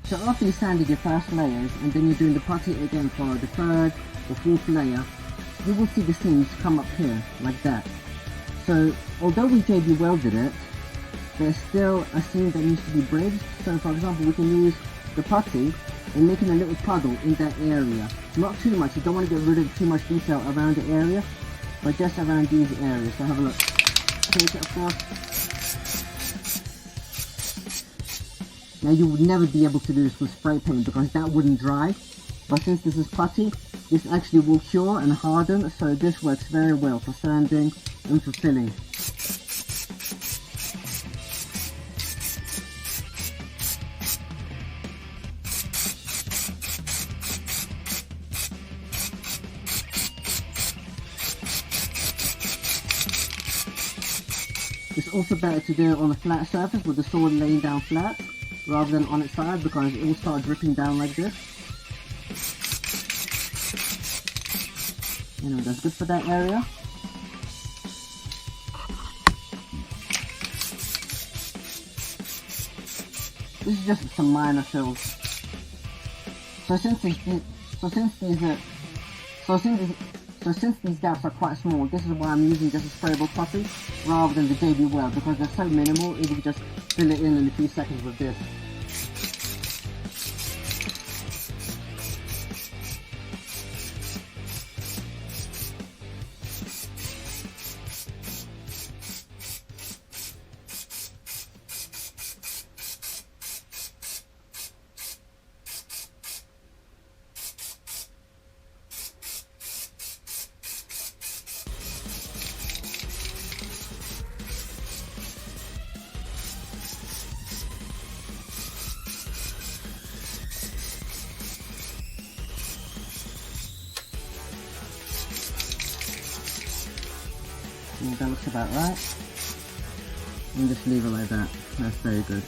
So after you sanded your first layers and then you're doing the putty again for the third or fourth layer, you will see the seams come up here like that. So although we JB welded it, there's still a seam that needs to be bridged. So for example, we can use the putty in making a little puddle in that area. Not too much, you don't want to get rid of too much detail around the area, but just around these areas. So have a look. Take it, of course. Now you would never be able to do this with spray paint because that wouldn't dry, but since this is putty, this actually will cure and harden, so this works very well for sanding and for filling. It's also better to do it on a flat surface with the sword laying down flat rather than on its side because it will start dripping down like this. You know, that's good for that area. This is just some minor fills. So since these gaps are quite small, this is why I'm using just a sprayable putty rather than the JB weld, because they're so minimal, it will just fill it in a few seconds with this. That looks about right. And just leave it like that. That's very good.